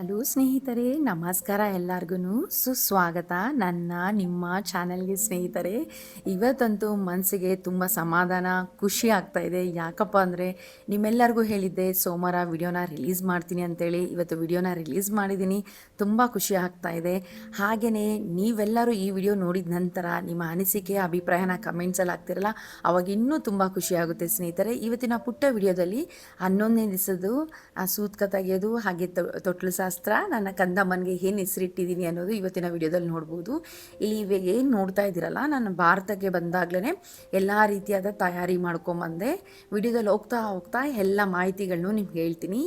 Hello ಸ್ನೇಹಿತರೆ, ನಮಸ್ಕಾರ ಎಲ್ಲರಿಗೂ ಸುಸ್ವಾಗತ ನಿಮ್ಮ ಚಾನಲ್ಗೆ. ಸ್ನೇಹಿತರೆ, ಇವತ್ತಂತೂ ಮನಸ್ಸಿಗೆ ತುಂಬ ಸಮಾಧಾನ ಖುಷಿ ಆಗ್ತಾ ಇದೆ. ಯಾಕಪ್ಪ ಅಂದರೆ ನಿಮ್ಮೆಲ್ಲರಿಗೂ ಹೇಳಿದ್ದೆ ಸೋಮವಾರ ವಿಡಿಯೋನ ರಿಲೀಸ್ ಮಾಡ್ತೀನಿ ಅಂತೇಳಿ. ಇವತ್ತು ವಿಡಿಯೋನ ರಿಲೀಸ್ ಮಾಡಿದ್ದೀನಿ. ತುಂಬ ಖುಷಿ ಆಗ್ತಾ ಇದೆ. ಹಾಗೆಯೇ ನೀವೆಲ್ಲರೂ ಈ ವಿಡಿಯೋ ನೋಡಿದ ನಂತರ ನಿಮ್ಮ ಅನಿಸಿಕೆ ಅಭಿಪ್ರಾಯನ ಕಮೆಂಟ್ಸಲ್ಲಿ ಹಾಕ್ತಿರಲ್ಲ, ಅವಾಗ ಇನ್ನೂ ತುಂಬ ಖುಷಿ ಆಗುತ್ತೆ ಸ್ನೇಹಿತರೆ. ಇವತ್ತಿನ ಪುಟ್ಟ ವಿಡಿಯೋದಲ್ಲಿ 11ನೇ ದಿವಸದ್ದು ಸೂತ್ಕ ತೆಗೆಯೋದು ಹಾಗೆ ತೊಟ್ಲು ಶಾಸ್ತ್ರ, ನನ್ನ ಕಂದಮ್ಮನಿಗೆ ಏನು ಹೆಸರಿಟ್ಟಿದ್ದೀನಿ ಅನ್ನೋದು ಇವತ್ತಿನ ವಿಡಿಯೋದಲ್ಲಿ ನೋಡ್ಬೋದು. ಇಲ್ಲಿ ಇವಾಗ ಏನು ನೋಡ್ತಾ ಇದ್ದೀರಲ್ಲ, ನಾನು ಭಾರತಕ್ಕೆ ಬಂದಾಗಲೇ ಎಲ್ಲ ರೀತಿಯಾದ ತಯಾರಿ ಮಾಡ್ಕೊಂಬಂದೆ. ವಿಡಿಯೋದಲ್ಲಿ ಹೋಗ್ತಾ ಹೋಗ್ತಾ ಎಲ್ಲ ಮಾಹಿತಿಗಳನ್ನು ನಿಮ್ಗೆ ಹೇಳ್ತೀನಿ.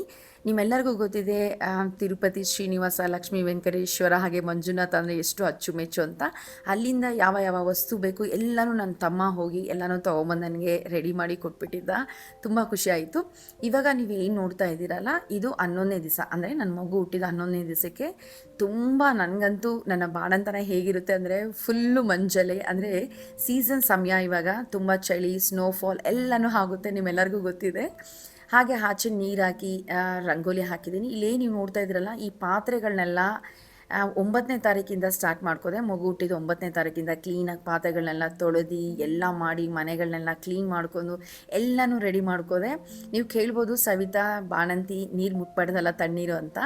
ನಿಮ್ಮೆಲ್ಲರಿಗೂ ಗೊತ್ತಿದೆ ತಿರುಪತಿ ಶ್ರೀನಿವಾಸ, ಲಕ್ಷ್ಮೀ ವೆಂಕಟೇಶ್ವರ ಹಾಗೆ ಮಂಜುನಾಥ ಅಂದರೆ ಎಷ್ಟು ಅಚ್ಚುಮೆಚ್ಚು ಅಂತ. ಅಲ್ಲಿಂದ ಯಾವ ಯಾವ ವಸ್ತು ಬೇಕು ಎಲ್ಲನೂ ನನ್ನ ತಮ್ಮ ಹೋಗಿ ಎಲ್ಲನೂ ತೊಗೊಂಬಂದು ನನಗೆ ರೆಡಿ ಮಾಡಿ ಕೊಟ್ಬಿಟ್ಟಿದ್ದ. ತುಂಬ ಖುಷಿ ಆಯಿತು. ಇವಾಗ ನೀವು ಏನು ನೋಡ್ತಾ ಇದ್ದೀರಲ್ಲ, ಇದು 11ನೇ ದಿವಸ, ಅಂದರೆ ನನ್ನ ಮಗು ಹುಟ್ಟಿದ 11ನೇ ದಿವಸಕ್ಕೆ. ತುಂಬ ನನಗಂತೂ ನನ್ನ ಬಾಣಂತನ ಹೇಗಿರುತ್ತೆ ಅಂದರೆ ಫುಲ್ಲು ಮಂಜಲೆ, ಅಂದರೆ ಸೀಸನ್ ಸಮಯ ಇವಾಗ. ತುಂಬ ಚಳಿ, ಸ್ನೋಫಾಲ್ ಎಲ್ಲನೂ ಆಗುತ್ತೆ, ನಿಮ್ಮೆಲ್ಲರಿಗೂ ಗೊತ್ತಿದೆ. ಹಾಗೆ ಆಚೆ ನೀರು ಹಾಕಿ ರಂಗೋಲಿ ಹಾಕಿದ್ದೀನಿ. ಇಲ್ಲೇ ನೀವು ನೋಡ್ತಾ ಇದ್ದೀರಲ್ಲ, ಈ ಪಾತ್ರೆಗಳನ್ನೆಲ್ಲ 9ನೇ ತಾರೀಕಿಂದ ಸ್ಟಾರ್ಟ್ ಮಾಡ್ಕೋದೆ. ಮಗು ಹುಟ್ಟಿದ 9ನೇ ತಾರೀಕಿಂದ ಕ್ಲೀನಾಗಿ ಪಾತ್ರೆಗಳನ್ನೆಲ್ಲ ತೊಳೆದು ಎಲ್ಲ ಮಾಡಿ ಮನೆಗಳನ್ನೆಲ್ಲ ಕ್ಲೀನ್ ಮಾಡ್ಕೊಂಡು ಎಲ್ಲನೂ ರೆಡಿ ಮಾಡ್ಕೋದೆ. ನೀವು ಕೇಳ್ಬೋದು, ಸವಿತಾ ಬಾಣಂತಿ ನೀರು ಮುಟ್ಬಾರ್ದಲ್ಲ ತಣ್ಣೀರು ಅಂತ.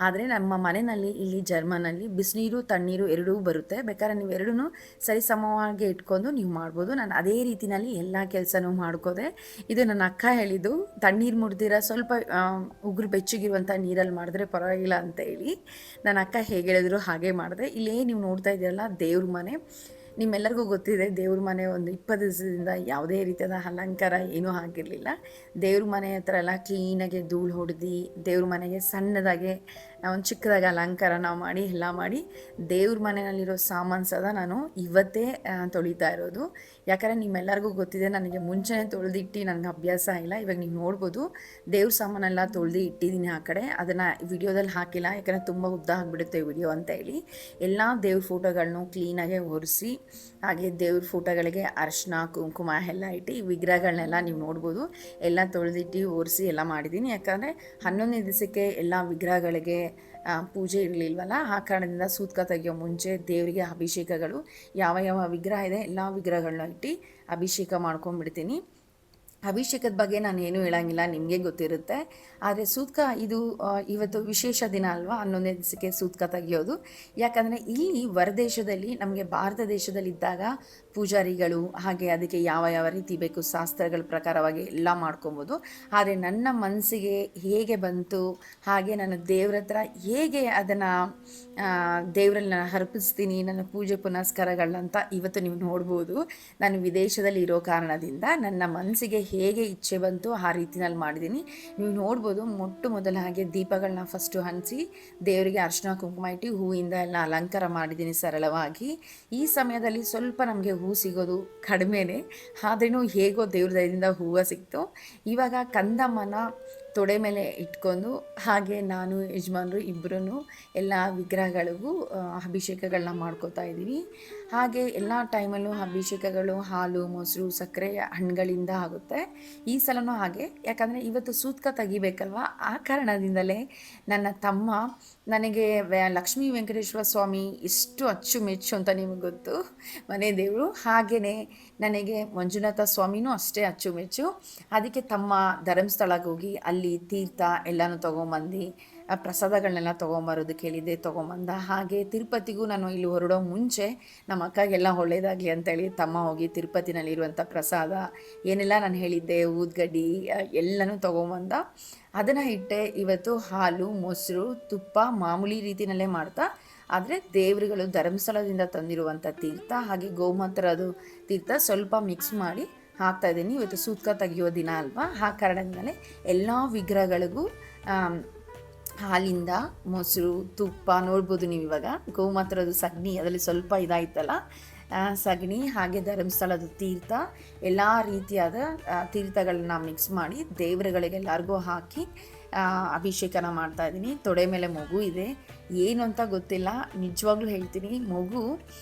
ಆದರೆ ನಮ್ಮ ಮನೆಯಲ್ಲಿ ಇಲ್ಲಿ ಜರ್ಮನಲ್ಲಿ ಬಿಸಿನೀರು ತಣ್ಣೀರು ಎರಡೂ ಬರುತ್ತೆ. ಬೇಕಾದ್ರೆ ನೀವು ಎರಡೂ ಸರಿಸಮವಾಗಿ ಇಟ್ಕೊಂಡು ನೀವು ಮಾಡ್ಬೋದು. ನಾನು ಅದೇ ರೀತಿಯಲ್ಲಿ ಎಲ್ಲ ಕೆಲಸನೂ ಮಾಡ್ಕೋದೆ. ಇದು ನನ್ನ ಅಕ್ಕ ಹೇಳಿದ್ದು, ತಣ್ಣೀರು ಮುಡ್ದಿರ ಸ್ವಲ್ಪ ಉಗುರು ಬೆಚ್ಚಗಿರುವಂಥ ನೀರಲ್ಲಿ ಮಾಡಿದ್ರೆ ಪರವಾಗಿಲ್ಲ ಅಂತ ಹೇಳಿ ನನ್ನ ಅಕ್ಕ ಹೇಗೆ ಹೇಳಿದ್ರು ಹಾಗೆ ಮಾಡಿದೆ. ಇಲ್ಲೇ ನೀವು ನೋಡ್ತಾ ಇದ್ದೀರಲ್ಲ, ದೇವ್ರ ಮನೆ. ನಿಮ್ಮೆಲ್ಲರಿಗೂ ಗೊತ್ತಿದೆ, ದೇವ್ರ ಮನೆ ಒಂದು 20 ದಿವಸದಿಂದ ಯಾವುದೇ ರೀತಿಯಾದ ಅಲಂಕಾರ ಏನೂ ಆಗಿರಲಿಲ್ಲ. ದೇವ್ರ ಮನೆ ಹತ್ರ ಎಲ್ಲ ಕ್ಲೀನಾಗಿ ಧೂಳು ಹೊಡೆದು ದೇವ್ರ ಮನೆಗೆ ಸಣ್ಣದಾಗೆ ಒಂದು ಚಿಕ್ಕದಾಗಿ ಅಲಂಕಾರ ನಾವು ಮಾಡಿ ಎಲ್ಲ ಮಾಡಿ ದೇವ್ರ ಮನೆಯಲ್ಲಿರೋ ಸಾಮಾನು ಸದಾ ನಾನು ಇವತ್ತೇ ತೊಳಿತಾ ಇರೋದು. ಯಾಕಂದರೆ ನಿಮ್ಮೆಲ್ಲರಿಗೂ ಗೊತ್ತಿದೆ, ನನಗೆ ಮುಂಚೆನೇ ತೊಳೆದಿಟ್ಟು ನನಗೆ ಅಭ್ಯಾಸ ಇಲ್ಲ. ಇವಾಗ ನೀವು ನೋಡ್ಬೋದು, ದೇವ್ರ ಸಾಮಾನೆಲ್ಲ ತೊಳೆದು ಇಟ್ಟಿದ್ದೀನಿ ಆ ಕಡೆ. ಅದನ್ನು ವಿಡಿಯೋದಲ್ಲಿ ಹಾಕಿಲ್ಲ, ಯಾಕಂದರೆ ತುಂಬ ಉದ್ದ ಆಗಿಬಿಡುತ್ತೆ ವಿಡಿಯೋ ಅಂತ ಹೇಳಿ. ಎಲ್ಲ ದೇವ್ರ ಫೋಟೋಗಳನ್ನೂ ಕ್ಲೀನಾಗೆ ಒರೆಸಿ ಹಾಗೆ ದೇವ್ರ ಫೋಟೋಗಳಿಗೆ ಅರಿಶಿನ ಕುಂಕುಮ ಎಲ್ಲ ಇಟ್ಟು ಈ ವಿಗ್ರಹಗಳನ್ನೆಲ್ಲ ನೀವು ನೋಡ್ಬೋದು ಎಲ್ಲ ತೊಳೆದಿಟ್ಟು ಒರೆಸಿ ಎಲ್ಲ ಮಾಡಿದ್ದೀನಿ. ಯಾಕಂದರೆ 11ನೇ ದಿವಸಕ್ಕೆ ಎಲ್ಲ ವಿಗ್ರಹಗಳಿಗೆ ಪೂಜೆ ಇರಲಿಲ್ವಲ್ಲ, ಆ ಕಾರಣದಿಂದ ಸೂತ್ಕ ತೆಗಿಯೋ ಮುಂಚೆ ದೇವರಿಗೆ ಅಭಿಷೇಕಗಳು ಯಾವ ಯಾವ ವಿಗ್ರಹ ಇದೆ ಎಲ್ಲ ವಿಗ್ರಹಗಳನ್ನ ಇಟ್ಟು ಅಭಿಷೇಕ ಮಾಡ್ಕೊಂಡ್ಬಿಡ್ತೀನಿ. ಅಭಿಷೇಕದ ಬಗ್ಗೆ ನಾನು ಏನೂ ಹೇಳೋಂಗಿಲ್ಲ, ನಿಮಗೆ ಗೊತ್ತಿರುತ್ತೆ. ಆದರೆ ಸೂತ್ಕ ಇದು ಇವತ್ತು ವಿಶೇಷ ದಿನ ಅಲ್ವಾ, 11ನೇ ದಿವಸಕ್ಕೆ ಸೂತ್ಕ ತೆಗಿಯೋದು. ಯಾಕಂದರೆ ಇಲ್ಲಿ ಹೊರದೇಶದಲ್ಲಿ, ನಮಗೆ ಭಾರತ ದೇಶದಲ್ಲಿದ್ದಾಗ ಪೂಜಾರಿಗಳು ಹಾಗೆ ಅದಕ್ಕೆ ಯಾವ ಯಾವ ರೀತಿ ಬೇಕು ಶಾಸ್ತ್ರಗಳ ಪ್ರಕಾರವಾಗಿ ಎಲ್ಲ ಮಾಡ್ಕೊಬೋದು. ಆದರೆ ನನ್ನ ಮನಸ್ಸಿಗೆ ಹೇಗೆ ಬಂತು ಹಾಗೆ ನಾನು ದೇವ್ರ ಹತ್ರ ಹೇಗೆ ಅದನ್ನು ದೇವರಲ್ಲಿ ನಾನು ಅರ್ಪಿಸ್ತೀನಿ ನನ್ನ ಪೂಜೆ ಪುನಸ್ಕಾರಗಳನ್ನಂತ ಇವತ್ತು ನೀವು ನೋಡ್ಬೋದು. ನಾನು ವಿದೇಶದಲ್ಲಿ ಇರೋ ಕಾರಣದಿಂದ ನನ್ನ ಮನಸ್ಸಿಗೆ ಹೇಗೆ ಇಚ್ಛೆ ಬಂತು ಆ ರೀತಿನಲ್ಲಿ ಮಾಡಿದ್ದೀನಿ. ನೀವು ನೋಡ್ಬೋದು, ಮೊದಲ ಹಾಗೆ ದೀಪಗಳನ್ನ ಫಸ್ಟು ಹಂಚಿ ದೇವರಿಗೆ ಅರಿಶಿನ ಕುಂಕುಮ ಇಟ್ಟು ಹೂವಿಂದ ಎಲ್ಲ ಅಲಂಕಾರ ಮಾಡಿದ್ದೀನಿ ಸರಳವಾಗಿ. ಈ ಸಮಯದಲ್ಲಿ ಸ್ವಲ್ಪ ನಮಗೆ ಹೂ ಸಿಗೋದು ಕಡಿಮೆನೇ, ಆದ್ರೂ ಹೇಗೋ ದೇವ್ರ ದಯದಿಂದ ಹೂವು ಸಿಕ್ತು. ಇವಾಗ ಕಂದಮ್ಮನ ತೊಡೆ ಮೇಲೆ ಇಟ್ಕೊಂಡು ಹಾಗೆ ನಾನು ಯಜಮಾನರು ಇಬ್ಬರೂ ಎಲ್ಲ ವಿಗ್ರಹಗಳಿಗೂ ಅಭಿಷೇಕಗಳನ್ನ ಮಾಡ್ಕೋತಾ ಇದ್ದೀವಿ. ಹಾಗೆ ಎಲ್ಲ ಟೈಮಲ್ಲೂ ಅಭಿಷೇಕಗಳು ಹಾಲು ಮೊಸರು ಸಕ್ಕರೆ ಹಣ್ಣುಗಳಿಂದ ಆಗುತ್ತೆ. ಈ ಸಲನೂ ಹಾಗೆ, ಯಾಕಂದರೆ ಇವತ್ತು ಸೂತ್ಕ ತೆಗಿಬೇಕಲ್ವ, ಆ ಕಾರಣದಿಂದಲೇ ನನ್ನ ತಮ್ಮ ನನಗೆ ಲಕ್ಷ್ಮೀ ವೆಂಕಟೇಶ್ವರ ಸ್ವಾಮಿ ಎಷ್ಟು ಅಚ್ಚುಮೆಚ್ಚು ಅಂತ ನಿಮಗೆ ಗೊತ್ತು, ಮನೆ ದೇವರು. ಹಾಗೆಯೇ ನನಗೆ ಮಂಜುನಾಥ ಸ್ವಾಮಿನೂ ಅಷ್ಟೇ ಅಚ್ಚುಮೆಚ್ಚು. ಅದಕ್ಕೆ ತಮ್ಮ ಧರ್ಮಸ್ಥಳಕ್ಕೆ ಹೋಗಿ ಅಲ್ಲಿ ತೀರ್ಥ ಎಲ್ಲನೂ ತೊಗೊಂಬಂದು ಪ್ರಸಾದಗಳನ್ನೆಲ್ಲ ತೊಗೊಂಬರೋದಕ್ಕೆ ಹೇಳಿದ್ದೆ, ತೊಗೊಂಬಂದ. ಹಾಗೆ ತಿರುಪತಿಗೂ ನಾನು ಇಲ್ಲಿ ಹೊರಡೋ ಮುಂಚೆ ನಮ್ಮ ಅಕ್ಕಗೆಲ್ಲ ಒಳ್ಳೆಯದಾಗಲಿ ಅಂತೇಳಿ ತಮ್ಮ ಹೋಗಿ ತಿರುಪತಿನಲ್ಲಿರುವಂಥ ಪ್ರಸಾದ ಏನೆಲ್ಲ ನಾನು ಹೇಳಿದ್ದೆ ಊದ್ಗಡ್ಡಿ ಎಲ್ಲನೂ ತೊಗೊಂಬಂದ. ಅದನ್ನು ಇಟ್ಟೆ. ಇವತ್ತು ಹಾಲು ಮೊಸರು ತುಪ್ಪ ಮಾಮೂಲಿ ರೀತಿಯಲ್ಲೇ ಮಾಡ್ತಾ, ಆದರೆ ದೇವರುಗಳು ಧರ್ಮಸ್ಥಳದಿಂದ ತಂದಿರುವಂಥ ತೀರ್ಥ ಹಾಗೆ ಗೋಮಾತ್ರದ ತೀರ್ಥ ಸ್ವಲ್ಪ ಮಿಕ್ಸ್ ಮಾಡಿ ಹಾಕ್ತಾಯಿದ್ದೀನಿ. ಇವತ್ತು ಸೂತ್ಕ ತೆಗಿಯೋ ದಿನ ಅಲ್ವಾ, ಆ ಕಾರಣದಿಂದಲೇ ಎಲ್ಲ ವಿಗ್ರಹಗಳಿಗೂ ಹಾಲಿಂದ ಮೊಸರು ತುಪ್ಪ ನೋಡ್ಬೋದು ನೀವು. ಇವಾಗ ಗೋಮಾತ್ರದ ಸಗಣಿ ಅದರಲ್ಲಿ ಸ್ವಲ್ಪ ಇದಾಯ್ತಲ್ಲ, ಸಗಣಿ ಹಾಗೆ ಧರ್ಮಸ್ಥಳದ ತೀರ್ಥ ಎಲ್ಲ ರೀತಿಯಾದ ತೀರ್ಥಗಳನ್ನ ಮಿಕ್ಸ್ ಮಾಡಿ ದೇವರುಗಳಿಗೆಲ್ಲರಿಗೂ ಹಾಕಿ ಅಭಿಷೇಕನ ಮಾಡ್ತಾಯಿದ್ದೀನಿ. ತೊಡೆ ಮೇಲೆ ಮಗು ಇದೆ, ಏನು ಅಂತ ಗೊತ್ತಿಲ್ಲ, ನಿಜವಾಗ್ಲೂ ಹೇಳ್ತೀನಿ. ಮಗು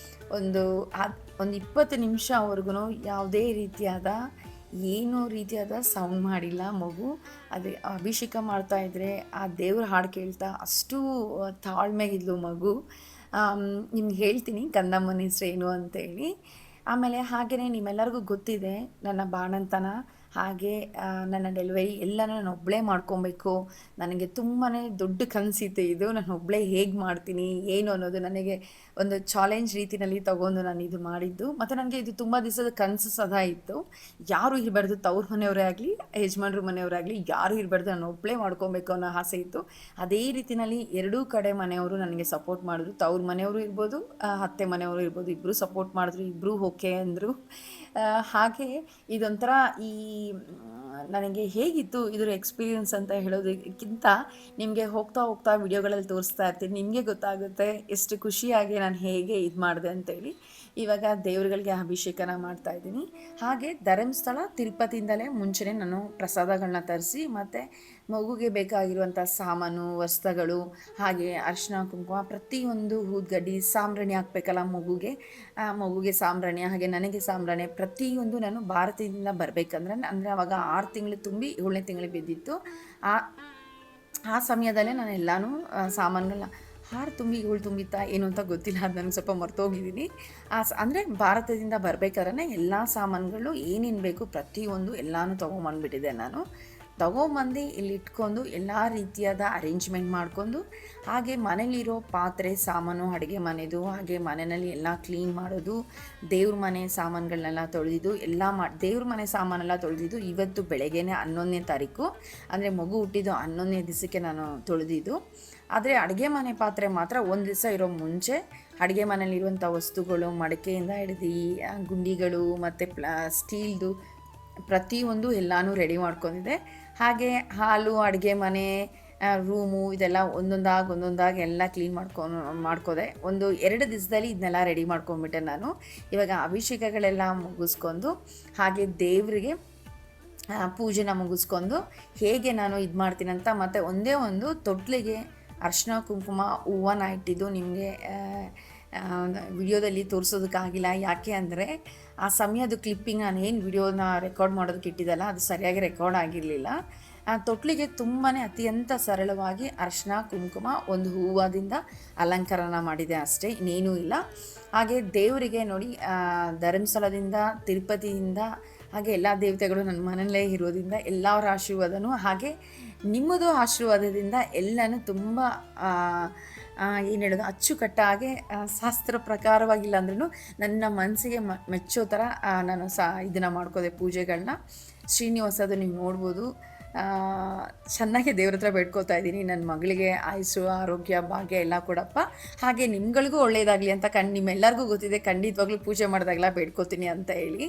ಒಂದು 20 ನಿಮಿಷವರೆಗೂ ಯಾವುದೇ ರೀತಿಯಾದ ಏನೋ ರೀತಿಯಾದ ಸೌಂಡ್ ಮಾಡಿಲ್ಲ ಮಗು. ಅದೇ ಅಭಿಷೇಕ ಮಾಡ್ತಾಯಿದ್ರೆ ಆ ದೇವ್ರ ಹಾಡು ಕೇಳ್ತಾ ಅಷ್ಟು ತಾಳ್ಮೆಗಿದ್ಲು ಮಗು. ನಿಮ್ಗೆ ಹೇಳ್ತೀನಿ ಕಂದಮ್ಮನ ಹೆಸ್ರು ಏನು ಅಂತೇಳಿ. ಆಮೇಲೆ ಹಾಗೆಯೇ ನಿಮ್ಮೆಲ್ಲರಿಗೂ ಗೊತ್ತಿದೆ ನನ್ನ ಬಾಣಂತನ, ಹಾಗೆ ನನ್ನ ಡೆಲಿವರಿ ಎಲ್ಲ ನಾನು ಒಬ್ಬಳೇ ಮಾಡ್ಕೊಬೇಕು. ನನಗೆ ತುಂಬಾ ದೊಡ್ಡ ಕನಸಿತ್ತು ಇದು. ನಾನು ಒಬ್ಬಳೇ ಹೇಗೆ ಮಾಡ್ತೀನಿ ಏನು ಅನ್ನೋದು ನನಗೆ ಒಂದು ಚಾಲೆಂಜ್ ರೀತಿಯಲ್ಲಿ ತಗೊಂಡು ನಾನು ಇದು ಮಾಡಿದ್ದು. ಮತ್ತು ನನಗೆ ಇದು ತುಂಬ ದಿವಸದ ಕನಸು ಸದಾ ಇತ್ತು. ಯಾರೂ ಇರಬಾರ್ದು, ತವ್ರ ಮನೆಯವರೇ ಆಗಲಿ ಯಜಮಾನ್ರ ಮನೆಯವರಾಗಲಿ ಯಾರೂ ಇರಬಾರ್ದು, ನಾನು ಒಬ್ಬಳೇ ಮಾಡ್ಕೊಬೇಕು ಅನ್ನೋ ಆಸೆ ಇತ್ತು. ಅದೇ ರೀತಿಯಲ್ಲಿ ಎರಡೂ ಕಡೆ ಮನೆಯವರು ನನಗೆ ಸಪೋರ್ಟ್ ಮಾಡಿದ್ರು. ತವ್ರ ಮನೆಯವರು ಇರ್ಬೋದು, ಅತ್ತೆ ಮನೆಯವರು ಇರ್ಬೋದು, ಇಬ್ಬರು ಸಪೋರ್ಟ್ ಮಾಡಿದ್ರು, ಇಬ್ಬರು ಓಕೆ ಅಂದರು. ಹಾಗೆ ಇದೊಂಥರ ನನಗೆ ಹೇಗಿತ್ತು ಇದರ ಎಕ್ಸ್ಪೀರಿಯನ್ಸ್ ಅಂತ ಹೇಳೋದಕ್ಕಿಂತ ನಿಮಗೆ ಹೋಗ್ತಾ ಹೋಗ್ತಾ ವಿಡಿಯೋಗಳಲ್ಲಿ ತೋರಿಸ್ತಾ ಇರ್ತೀನಿ, ನಿಮಗೆ ಗೊತ್ತಾಗುತ್ತೆ ಎಷ್ಟು ಖುಷಿಯಾಗಿ ನಾನು ಹೇಗೆ ಇದು ಮಾಡಿದೆ ಅಂತೇಳಿ. ಇವಾಗ ದೇವರುಗಳಿಗೆ ಅಭಿಷೇಕನ ಮಾಡ್ತಾಯಿದ್ದೀನಿ. ಹಾಗೆ ಧರ್ಮಸ್ಥಳ ತಿರುಪತಿಯಿಂದಲೇ ಮುಂಚೆನೇ ನಾನು ಪ್ರಸಾದಗಳನ್ನ ತರಿಸಿ ಮತ್ತು ಮಗುಗೆ ಬೇಕಾಗಿರುವಂಥ ಸಾಮಾನು ವಸ್ತ್ರಗಳು, ಹಾಗೆ ಅರಿಶಿನ ಕುಂಕುಮ, ಪ್ರತಿಯೊಂದು ಊದ್ಗಡ್ಡಿ, ಸಾಂಬ್ರಾಣಿ ಹಾಕಬೇಕಲ್ಲ ಮಗುಗೆ ಸಾಂಬ್ರಾಣಿ, ಹಾಗೆ ನನಗೆ ಸಾಂಬ್ರಾಣಿ, ಪ್ರತಿಯೊಂದು ನಾನು ಭಾರತದಿಂದ ಬರಬೇಕಂದ್ರೆ ಅಂದರೆ ಆವಾಗ 6 ತಿಂಗಳು ತುಂಬಿ 7ನೇ ತಿಂಗಳಿಗೆ ಬಿದ್ದಿತ್ತು. ಆ ಸಮಯದಲ್ಲೇ ನಾನು ಎಲ್ಲನೂ ಸಾಮಾನುಗಳನ್ನ 6 ತುಂಬಿ 7 ತುಂಬಿತ್ತಾ ಏನು ಅಂತ ಗೊತ್ತಿಲ್ಲ, ಅದು ನನಗೆ ಸ್ವಲ್ಪ ಮರ್ತೋಗಿದ್ದೀನಿ. ಅಂದರೆ ಭಾರತದಿಂದ ಬರಬೇಕಾದ್ರೆ ಎಲ್ಲ ಸಾಮಾನುಗಳು ಏನೇನು ಬೇಕು ಪ್ರತಿಯೊಂದು ಎಲ್ಲನೂ ತೊಗೊಂಬಂದ್ಬಿಟ್ಟಿದ್ದೆ ನಾನು. ತೊಗೊಂಬಂದು ಇಲ್ಲಿ ಇಟ್ಕೊಂಡು ಎಲ್ಲ ರೀತಿಯಾದ ಅರೇಂಜ್ಮೆಂಟ್ ಮಾಡ್ಕೊಂಡು, ಹಾಗೆ ಮನೇಲಿರೋ ಪಾತ್ರೆ ಸಾಮಾನು, ಅಡುಗೆ ಮನೆದು, ಹಾಗೆ ಮನೆಯಲ್ಲಿ ಎಲ್ಲ ಕ್ಲೀನ್ ಮಾಡೋದು, ದೇವ್ರ ಮನೆ ಸಾಮಾನುಗಳನ್ನೆಲ್ಲ ತೊಳೆದಿದ್ದು ಎಲ್ಲ ದೇವ್ರ ಮನೆ ಸಾಮಾನೆಲ್ಲ ತೊಳೆದಿದ್ದು ಇವತ್ತು ಬೆಳಗ್ಗೆನೇ 11ನೇ ತಾರೀಕು, ಅಂದರೆ ಮಗು ಹುಟ್ಟಿದ್ದು 11ನೇ ದಿವಸಕ್ಕೆ ನಾನು ತೊಳೆದಿದ್ದು. ಆದರೆ ಅಡುಗೆ ಮನೆ ಪಾತ್ರೆ ಮಾತ್ರ ಒಂದು ದಿವಸ ಇರೋ ಮುಂಚೆ ಅಡುಗೆ ಮನೇಲಿರುವಂಥ ವಸ್ತುಗಳು, ಮಡಕೆಯಿಂದ ಹಿಡಿದು ಗುಂಡಿಗಳು ಮತ್ತು ಸ್ಟೀಲ್ದು ಪ್ರತಿಯೊಂದು ಎಲ್ಲನೂ ರೆಡಿ ಮಾಡ್ಕೊಂಡಿದ್ದೆ. ಹಾಗೆ ಹಾಲು, ಅಡುಗೆ ಮನೆ, ರೂಮು ಇದೆಲ್ಲ ಒಂದೊಂದಾಗಿ ಎಲ್ಲ ಕ್ಲೀನ್ ಮಾಡ್ಕೋದೆ. 1-2 ದಿವಸದಲ್ಲಿ ಇದನ್ನೆಲ್ಲ ರೆಡಿ ಮಾಡ್ಕೊಂಡ್ಬಿಟ್ಟೆ ನಾನು. ಇವಾಗ ಅಭಿಷೇಕಗಳೆಲ್ಲ ಮುಗಿಸ್ಕೊಂಡು, ಹಾಗೆ ದೇವರಿಗೆ ಪೂಜೆನ ಮುಗಿಸ್ಕೊಂಡು ಹೇಗೆ ನಾನು ಇದು ಮಾಡ್ತೀನಂತ, ಮತ್ತು ಒಂದೇ ಒಂದು ತೊಟ್ಲಿಗೆ ಅರಿಶಿನ ಕುಂಕುಮ ಹೂವನ್ನ ಇಟ್ಟಿದ್ದು ನಿಮಗೆ ವಿಡಿಯೋದಲ್ಲಿ ತೋರಿಸೋದಕ್ಕಾಗಿಲ್ಲ. ಯಾಕೆ ಅಂದರೆ ಆ ಸಮಯದ ಕ್ಲಿಪ್ಪಿಂಗ್ ನಾನು ಏನು ವಿಡಿಯೋನ ರೆಕಾರ್ಡ್ ಮಾಡೋದಕ್ಕೆ ಇಟ್ಟಿದ್ದಲ್ಲ ಅದು ಸರಿಯಾಗಿ ರೆಕಾರ್ಡ್ ಆಗಿರಲಿಲ್ಲ. ತೊಟ್ಲಿಗೆ ತುಂಬಾ ಅತ್ಯಂತ ಸರಳವಾಗಿ ಅರಿಶಿನ ಕುಂಕುಮ ಒಂದು ಹೂವದಿಂದ ಅಲಂಕಾರನ ಮಾಡಿದೆ ಅಷ್ಟೇ, ಇನ್ನೇನೂ ಇಲ್ಲ. ಹಾಗೆ ದೇವರಿಗೆ ನೋಡಿ ಧರ್ಮಸ್ಥಳದಿಂದ ತಿರುಪತಿಯಿಂದ ಹಾಗೆ ಎಲ್ಲ ದೇವತೆಗಳು ನನ್ನ ಮನೆಯಲ್ಲೇ ಇರೋದ್ರಿಂದ ಎಲ್ಲರ ಆಶೀರ್ವಾದನೂ, ಹಾಗೆ ನಿಮ್ಮದು ಆಶೀರ್ವಾದದಿಂದ ಎಲ್ಲನೂ ತುಂಬ ಏನು ಹೇಳೋದು ಅಚ್ಚುಕಟ್ಟಾಗಿ ಶಾಸ್ತ್ರ ಪ್ರಕಾರವಾಗಿಲ್ಲ ಅಂದ್ರೂ ನನ್ನ ಮನಸ್ಸಿಗೆ ಮೆಚ್ಚೋ ಥರ ನಾನು ಇದನ್ನು ಮಾಡ್ಕೋದೆ ಪೂಜೆಗಳನ್ನ. ಶ್ರೀನಿವಾಸದು ನೀವು ನೋಡ್ಬೋದು, ಚೆನ್ನಾಗಿ ದೇವ್ರ ಹತ್ರ ಬೇಡ್ಕೋತಾ ಇದ್ದೀನಿ, ನನ್ನ ಮಗಳಿಗೆ ಆಯುಸ್ಸು ಆರೋಗ್ಯ ಭಾಗ್ಯ ಎಲ್ಲ ಕೊಡಪ್ಪ, ಹಾಗೆ ನಿಮ್ಗಳಿಗೂ ಒಳ್ಳೆಯದಾಗಲಿ ಅಂತ ನಿಮ್ಮೆಲ್ಲರಿಗೂ ಗೊತ್ತಿದೆ, ಖಂಡಿತವಾಗ್ಲೂ ಪೂಜೆ ಮಾಡಿದಾಗಲ ಬೇಡ್ಕೋತೀನಿ ಅಂತ ಹೇಳಿ.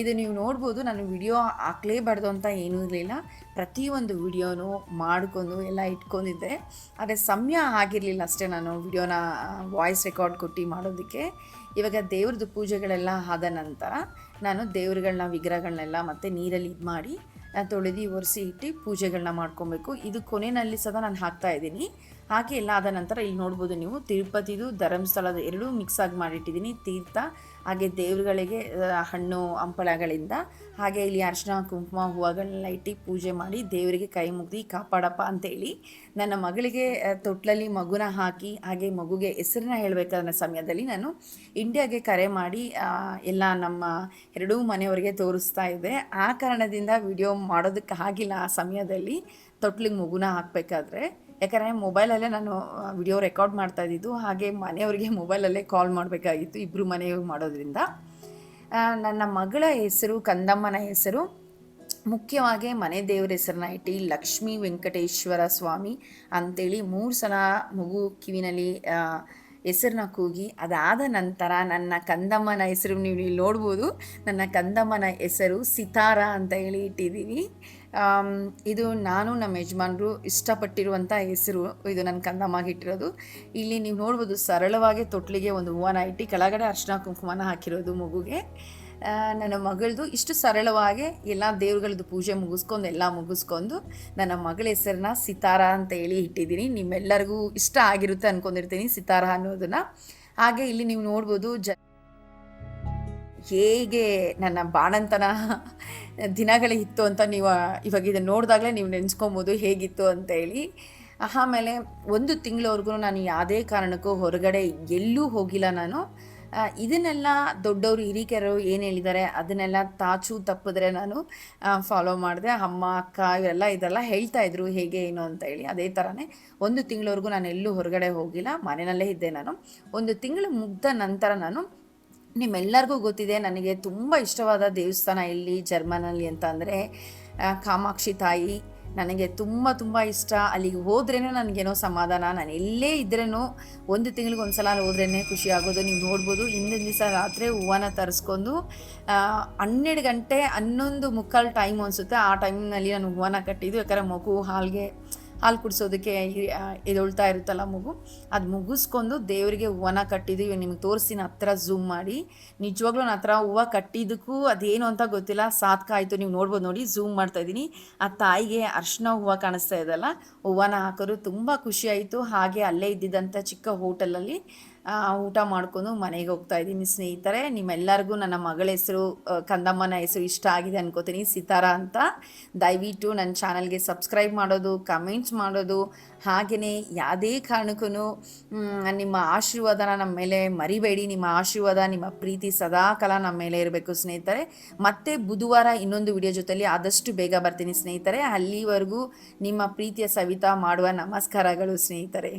ಇದು ನೀವು ನೋಡ್ಬೋದು, ನಾನು ವಿಡಿಯೋ ಹಾಕ್ಲೇಬಾರ್ದು ಅಂತ ಏನೂ ಇರಲಿಲ್ಲ, ಪ್ರತಿಯೊಂದು ವಿಡಿಯೋನೂ ಮಾಡ್ಕೊಂಡು ಎಲ್ಲ ಇಟ್ಕೊಂಡಿದ್ದೆ. ಆದರೆ ಸಮಯ ಆಗಿರಲಿಲ್ಲ ಅಷ್ಟೇ ನಾನು ವಿಡಿಯೋನ ವಾಯ್ಸ್ ರೆಕಾರ್ಡ್ ಕೊಟ್ಟು ಮಾಡೋದಕ್ಕೆ. ಇವಾಗ ದೇವ್ರದ್ದು ಪೂಜೆಗಳೆಲ್ಲ ಆದ ನಂತರ ನಾನು ದೇವ್ರುಗಳನ್ನ ವಿಗ್ರಹಗಳನ್ನೆಲ್ಲ ಮತ್ತು ನೀರಲ್ಲಿ ಇದು ಮಾಡಿ ತೊಳೆದು ಒರೆಸಿ ಇಟ್ಟು ಪೂಜೆಗಳನ್ನ ಮಾಡ್ಕೊಬೇಕು. ಇದು ಕೊನೆಯಲ್ಲಿ ಸದಾ ನಾನು ಹಾಕ್ತಾಯಿದ್ದೀನಿ. ಹಾಗೆ ಎಲ್ಲ ಆದ ನಂತರ ಇಲ್ಲಿ ನೋಡ್ಬೋದು ನೀವು ತಿರುಪತಿದು ಧರ್ಮಸ್ಥಳದ ಎರಡೂ ಮಿಕ್ಸಾಗಿ ಮಾಡಿಟ್ಟಿದ್ದೀನಿ. ತೀರ್ಥ ಹಾಗೆ ದೇವರುಗಳಿಗೆ ಹಣ್ಣು ಹಂಪಳಗಳಿಂದ, ಹಾಗೆ ಇಲ್ಲಿ ಅರಿಶಿನ ಕುಂಕುಮ ಹೂವುಗಳನ್ನೆಲ್ಲ ಇಟ್ಟು ಪೂಜೆ ಮಾಡಿ ದೇವರಿಗೆ ಕೈ ಮುಗ್ದು ಕಾಪಾಡಪ್ಪ ಅಂತೇಳಿ ನನ್ನ ಮಗಳಿಗೆ ತೊಟ್ಲಲ್ಲಿ ಮಗುನ ಹಾಕಿ, ಹಾಗೆ ಮಗುಗೆ ಹೆಸರನ್ನ ಹೇಳಬೇಕಾದ ಸಮಯದಲ್ಲಿ ನಾನು ಇಂಡಿಯಾಗೆ ಕರೆ ಮಾಡಿ ಎಲ್ಲ ನಮ್ಮ ಎರಡೂ ಮನೆಯವರಿಗೆ ತೋರಿಸ್ತಾ ಇದ್ದೆ. ಆ ಕಾರಣದಿಂದ ವಿಡಿಯೋ ಮಾಡೋದಕ್ಕೆ ಆಗಿಲ್ಲ ಆ ಸಮಯದಲ್ಲಿ ತೊಟ್ಲಿಗೆ ಮಗುನ ಹಾಕಬೇಕಾದ್ರೆ. ಯಾಕಂದರೆ ಮೊಬೈಲಲ್ಲೇ ನಾನು ವಿಡಿಯೋ ರೆಕಾರ್ಡ್ ಮಾಡ್ತಾ ಇದ್ದಿದ್ದು, ಹಾಗೆ ಮನೆಯವರಿಗೆ ಮೊಬೈಲಲ್ಲೇ ಕಾಲ್ ಮಾಡಬೇಕಾಗಿತ್ತು, ಇಬ್ಬರು ಮನೆಯವ್ರು ಮಾಡೋದ್ರಿಂದ. ನನ್ನ ಮಗಳ ಹೆಸರು ಕಂದಮ್ಮನ ಹೆಸರು ಮುಖ್ಯವಾಗಿ ಮನೆ ದೇವ್ರ ಹೆಸರನ್ನ ಇಟ್ಟು ಲಕ್ಷ್ಮೀ ವೆಂಕಟೇಶ್ವರ ಸ್ವಾಮಿ ಅಂತೇಳಿ 3 ಸಲ ಮಗು ಕಿವಿನಲ್ಲಿ ಹೆಸರನ್ನ ಕೂಗಿ, ಅದಾದ ನಂತರ ನನ್ನ ಕಂದಮ್ಮನ ಹೆಸರು ನೀವು ಇಲ್ಲಿ ನೋಡ್ಬೋದು, ನನ್ನ ಕಂದಮ್ಮನ ಹೆಸರು ಸಿತಾರ ಅಂತ ಹೇಳಿ ಇಟ್ಟಿದ್ದೀವಿ. ಇದು ನಾನು ನಮ್ಮ ಯಜಮಾನರು ಇಷ್ಟಪಟ್ಟಿರುವಂಥ ಹೆಸರು, ಇದು ನನ್ನ ಕಂದಮ್ಮಗೆ ಇಟ್ಟಿರೋದು. ಇಲ್ಲಿ ನೀವು ನೋಡ್ಬೋದು ಸರಳವಾಗಿ ತೊಟ್ಲಿಗೆ ಒಂದು ಹೂವನ ಇಟ್ಟು ಕೆಳಗಡೆ ಅರಿಶಿನ ಕುಂಕುಮನ ಹಾಕಿರೋದು ಮಗುಗೆ. ನನ್ನ ಮಗಳದು ಇಷ್ಟು ಸರಳವಾಗಿ ಎಲ್ಲ ದೇವ್ರುಗಳದ್ದು ಪೂಜೆ ಮುಗಿಸ್ಕೊಂಡು ನನ್ನ ಮಗಳ ಹೆಸರನ್ನ ಸಿತಾರ ಅಂತ ಹೇಳಿ ಇಟ್ಟಿದ್ದೀನಿ. ನಿಮ್ಮೆಲ್ಲರಿಗೂ ಇಷ್ಟ ಆಗಿರುತ್ತೆ ಅಂದ್ಕೊಂಡಿರ್ತೀನಿ ಸಿತಾರ ಅನ್ನೋದನ್ನು. ಹಾಗೆ ಇಲ್ಲಿ ನೀವು ನೋಡ್ಬೋದು ಹೇಗೆ ನನ್ನ ಬಾಣಂತನ ದಿನಗಳಿತ್ತು ಅಂತ ನೀವು ಇವಾಗ ಇದನ್ನು ನೋಡಿದಾಗಲೇ ನೀವು ನೆನೆಸ್ಕೊಬೋದು ಹೇಗಿತ್ತು ಅಂತೇಳಿ. ಆಮೇಲೆ 1 ತಿಂಗಳವರೆಗೂ ನಾನು ಯಾವುದೇ ಕಾರಣಕ್ಕೂ ಹೊರಗಡೆ ಎಲ್ಲೂ ಹೋಗಿಲ್ಲ ನಾನು. ಇದನ್ನೆಲ್ಲ ದೊಡ್ಡವರು ಹಿರಿಕೆರರು ಏನು ಹೇಳಿದ್ದಾರೆ ಅದನ್ನೆಲ್ಲ ತಾಚು ತಪ್ಪಿದ್ರೆ ನಾನು ಫಾಲೋ ಮಾಡಿದೆ. ಅಮ್ಮ, ಅಕ್ಕ ಇವರೆಲ್ಲ ಇದೆಲ್ಲ ಹೇಳ್ತಾ ಇದ್ರು ಹೇಗೆ ಏನು ಅಂತ ಹೇಳಿ. ಅದೇ ಥರನೇ 1 ತಿಂಗಳವರೆಗೂ ನಾನು ಎಲ್ಲೂ ಹೊರಗಡೆ ಹೋಗಿಲ್ಲ, ಮನೆಯಲ್ಲೇ ಇದ್ದೆ ನಾನು. 1 ತಿಂಗಳು ಮುಗ್ದ ನಂತರ ನಾನು, ನಿಮ್ಮೆಲ್ಲರಿಗೂ ಗೊತ್ತಿದೆ ನನಗೆ ತುಂಬ ಇಷ್ಟವಾದ ದೇವಸ್ಥಾನ ಎಲ್ಲಿ ಜರ್ಮನಲ್ಲಿ ಅಂತ ಅಂದರೆ ಕಾಮಾಕ್ಷಿ ತಾಯಿ. ನನಗೆ ತುಂಬ ಇಷ್ಟ. ಅಲ್ಲಿಗೆ ಹೋದ್ರೇನೂ ನನಗೇನೋ ಸಮಾಧಾನ. ನಾನು ಎಲ್ಲೇ ಇದ್ರೇನು 1 ತಿಂಗಳಿಗೆ ಒಂದು ಸಲ ಹೋದ್ರೇ ಖುಷಿ ಆಗೋದು. ನೀವು ನೋಡ್ಬೋದು, ಹಿಂದಿನ ದಿವಸ ರಾತ್ರಿ ಹೂವನ್ನ ತರಿಸ್ಕೊಂಡು 12 ಗಂಟೆ 11:45 ಟೈಮ್ ಅನಿಸುತ್ತೆ, ಆ ಟೈಮ್ನಲ್ಲಿ ನಾನು ಹೂವನ್ನ ಕಟ್ಟಿದ್ದು. ಯಾಕಂದರೆ ಮಗು ಹಾಲು ಕುಡಿಸೋದಕ್ಕೆ ಎದೊಳ್ತಾ ಇರುತ್ತಲ್ಲ ಮಗು, ಅದು ಮುಗಿಸ್ಕೊಂಡು ದೇವರಿಗೆ ಹೂವನ್ನ ಕಟ್ಟಿದ್ದು. ಇವಾಗ ನಿಮ್ಗೆ ತೋರಿಸ್ತೀನಿ ಹತ್ರ ಝೂಮ್ ಮಾಡಿ. ನಿಜವಾಗ್ಲೂ ನನ್ನ ಹತ್ರ ಹೂವು ಕಟ್ಟಿದ್ದಕ್ಕೂ ಅದೇನು ಅಂತ ಗೊತ್ತಿಲ್ಲ, ಸಾರ್ಥಕ ಆಯಿತು. ನೀವು ನೋಡ್ಬೋದು ನೋಡಿ, ಝೂಮ್ ಮಾಡ್ತಾ ಇದ್ದೀನಿ. ಆ ತಾಯಿಗೆ ಅರ್ಶಿನ ಹೂವು ಕಾಣಿಸ್ತಾ ಇದೆಯಲ್ಲ, ಹೂವನ್ನ ಹಾಕೋರು ತುಂಬ ಖುಷಿ ಆಯಿತು. ಹಾಗೆ ಅಲ್ಲೇ ಇದ್ದಿದ್ದಂಥ ಚಿಕ್ಕ ಹೋಟೆಲಲ್ಲಿ ಊಟ ಮಾಡ್ಕೊಂಡು ಮನೆಗೆ ಹೋಗ್ತಾ ಇದ್ದೀನಿ ಸ್ನೇಹಿತರೆ. ನಿಮ್ಮೆಲ್ಲರಿಗೂ ನನ್ನ ಮಗಳ ಹೆಸರು, ಕಂದಮ್ಮನ ಹೆಸರು ಇಷ್ಟ ಆಗಿದೆ ಅನ್ಕೋತೀನಿ, ಸಿತಾರಾ ಅಂತ. ದಯವಿಟ್ಟು ನನ್ನ ಚಾನಲ್ಗೆ ಸಬ್ಸ್ಕ್ರೈಬ್ ಮಾಡೋದು, ಕಮೆಂಟ್ಸ್ ಮಾಡೋದು, ಹಾಗೆಯೇ ಯಾವುದೇ ಕಾರಣಕ್ಕೂ ನಿಮ್ಮ ಆಶೀರ್ವಾದನ ನಮ್ಮ ಮೇಲೆ ಮರಿಬೇಡಿ. ನಿಮ್ಮ ಆಶೀರ್ವಾದ, ನಿಮ್ಮ ಪ್ರೀತಿ ಸದಾಕಾಲ ನಮ್ಮ ಮೇಲೆ ಇರಬೇಕು ಸ್ನೇಹಿತರೆ. ಮತ್ತೆ ಬುಧವಾರ ಇನ್ನೊಂದು ವಿಡಿಯೋ ಜೊತೆಲಿ ಆದಷ್ಟು ಬೇಗ ಬರ್ತೀನಿ ಸ್ನೇಹಿತರೆ. ಅಲ್ಲಿವರೆಗೂ ನಿಮ್ಮ ಪ್ರೀತಿಯ ಸವಿತಾ ಮಾಡುವ ನಮಸ್ಕಾರಗಳು ಸ್ನೇಹಿತರೆ.